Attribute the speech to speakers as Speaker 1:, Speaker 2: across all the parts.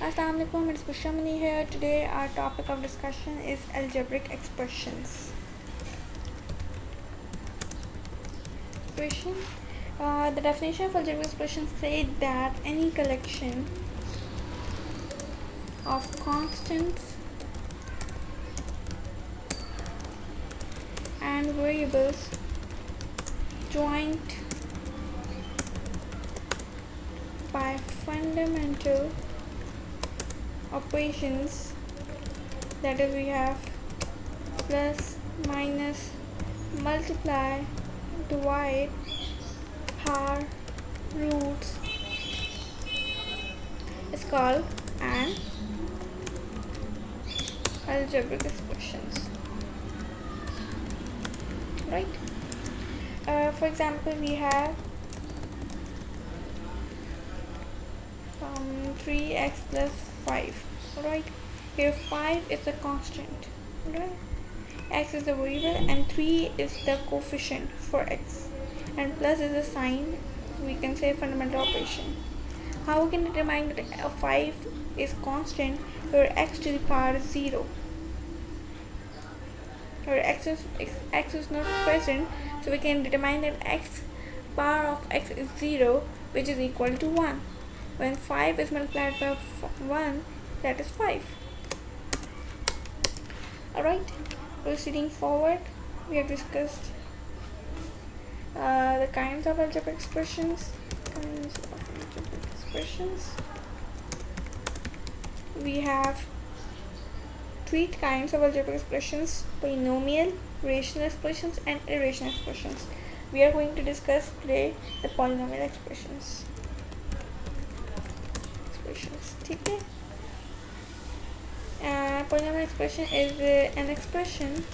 Speaker 1: Assalamu alaikum, it's Bushamani here. Today our topic of discussion is algebraic expressions. The definition of algebraic expressions says that any collection of constants and variables joined by fundamental operations, that is, we have plus, minus, multiply, divide, power, roots, is called an algebraic expressions, right? For example, we have 3x plus 5, right? Here 5 is the constant, right? X is the variable and 3 is the coefficient for x, and plus is a sign, we can say fundamental operation. How we can determine that 5 is constant where x to the power is 0, where x is not present, so we can determine that x power of x is 0, which is equal to 1. When 5 is multiplied by 1, that is 5. Alright, proceeding forward, we have discussed the kinds of algebraic expressions. We have 3 kinds of algebraic expressions: polynomial, rational expressions, and irrational expressions. We are going to discuss today the polynomial expressions. ठीक है? Polynomial expression is an expression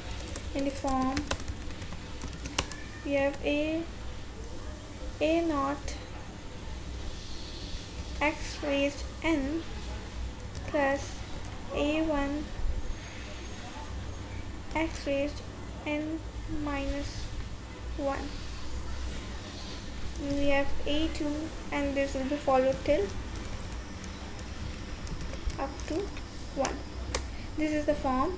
Speaker 1: in the form we have a naught x raised n plus a1 x raised n minus 1. We have a2, and this will be followed till up to 1. This is the form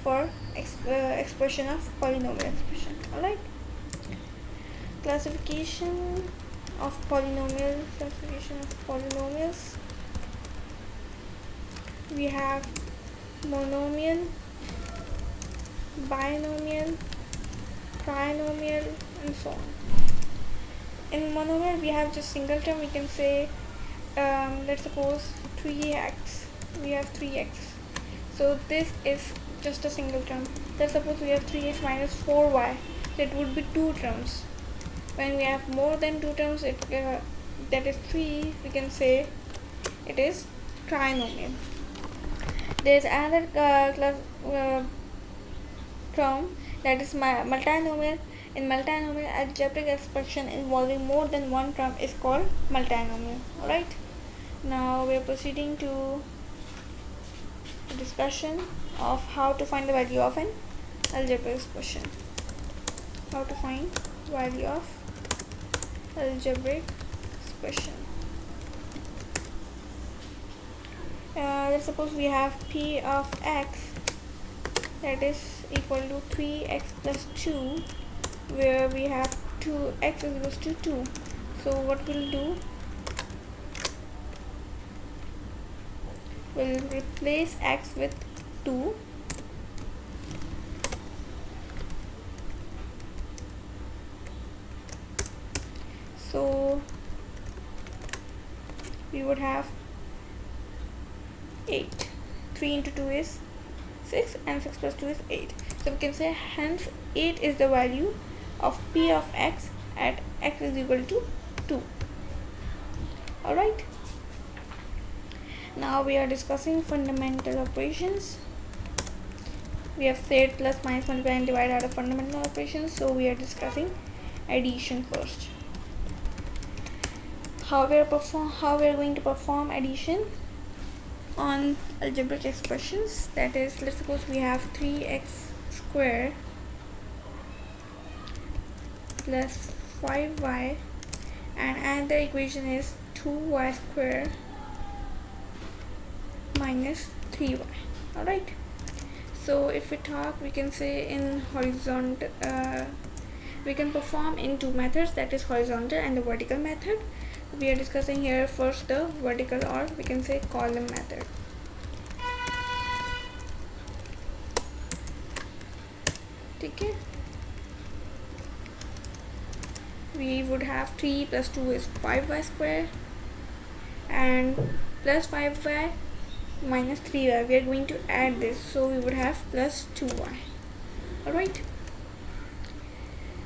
Speaker 1: for expression of polynomial expression. Alright. Classification of polynomials. We have monomial, binomial, trinomial, and so on. In monomial, we have just single term. We can say, let's suppose 3x. We have 3x. So this is just a single term. Let's suppose we have 3x minus 4y. So it would be 2 terms. When we have more than 2 terms, that is 3, we can say it is trinomial. There is another term, that is multinomial. In multinomial, algebraic expression involving more than one term is called multinomial. Alright. Now we are proceeding to the discussion of how to find the value of an algebraic expression. How to find value of algebraic expression. Let's suppose we have p of x, that is equal to 3x plus 2, where we have 2x is equals to 2. So what we'll do, we'll replace x with 2, so we would have 8. 3 into 2 is 6, and 6 plus 2 is 8. So we can say hence 8 is the value of p of x at x is equal to 2. Alright. Now we are discussing fundamental operations. We have said plus, minus, multiply, and divide are the fundamental operations. So we are discussing addition first. How we are going to perform addition on algebraic expressions. That is, let's suppose we have 3x squared plus 5y, and another equation is 2y squared minus 3y. Alright, so if we talk, we can say in horizontal, we can perform in two methods, that is horizontal and the vertical method. We are discussing here first the vertical, or we can say column method. Okay, we would have 3 plus 2 is 5y square, and plus 5y minus 3y, we are going to add this, so we would have plus 2y. Alright,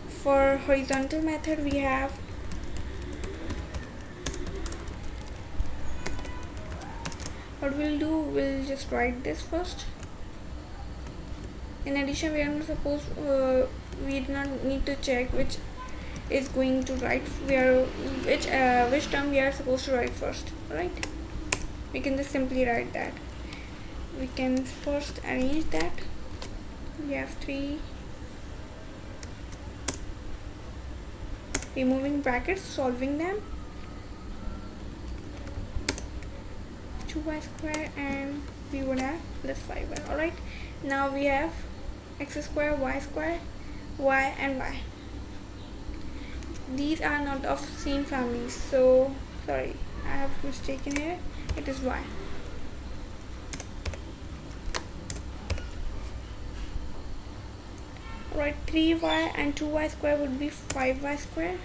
Speaker 1: for horizontal method we have what we'll do, we'll just write this first. In addition, we are not supposed, we do not need to check which is going to write, which term we are supposed to write first. Right, we can just simply write that. We can first arrange that. We have 3, removing brackets, solving them, 2y square, and we would have plus 5y. Alright, now we have x square, y and y. These are not of same family, so sorry, I have mistaken here, it is y. Right, 3y and 2y square would be 5y square,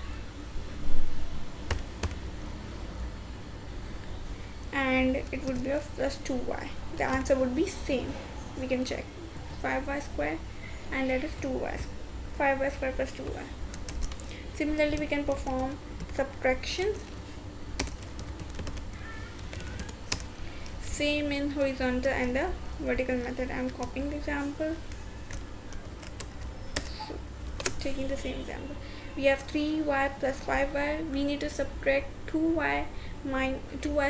Speaker 1: and it would be of plus 2y. The answer would be same. We can check 5y square, and that is 2y, 5y square plus 2y. Similarly, we can perform subtraction. Same in horizontal and the vertical method. I am copying the example, so taking the same example. We have 3y plus 5y. We need to subtract 2y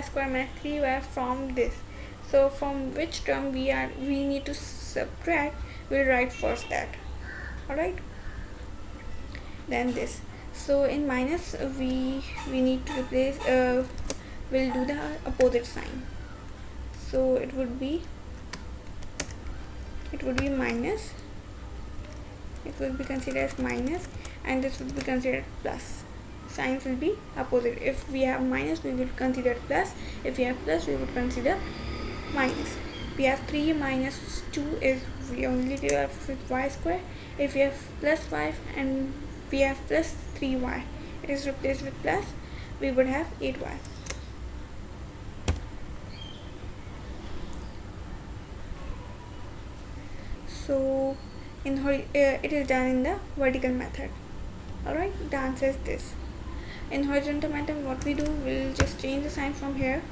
Speaker 1: square minus 3y from this. So from which term we need to subtract, we'll write first that. Alright, then this. So in minus, we need to replace, we'll do the opposite sign. So it would be minus, it will be considered as minus, and this would be considered plus. Signs will be opposite. If we have minus, we will consider plus. If we have plus, we would consider minus. We have 3 minus 2 is, we only do with y square. If we have plus 5 and we have plus 3y, it is replaced with plus, we would have 8y. So it is done in the vertical method. Alright, the answer is this. In horizontal method, what we do, we'll just change the sign from here.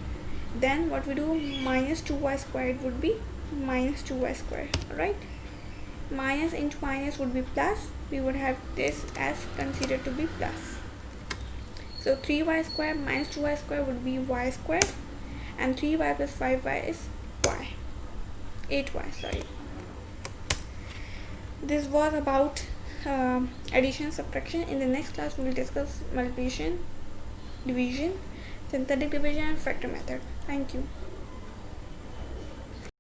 Speaker 1: Then what we do, minus 2y squared would be minus 2y squared. Alright, minus into minus would be plus. We would have this as considered to be plus. So 3y square minus 2y square would be y squared, and 3y plus 5y is y, 8y, sorry. This was about addition, subtraction. In the next class, we will discuss multiplication, division, synthetic division, and factor method. Thank you.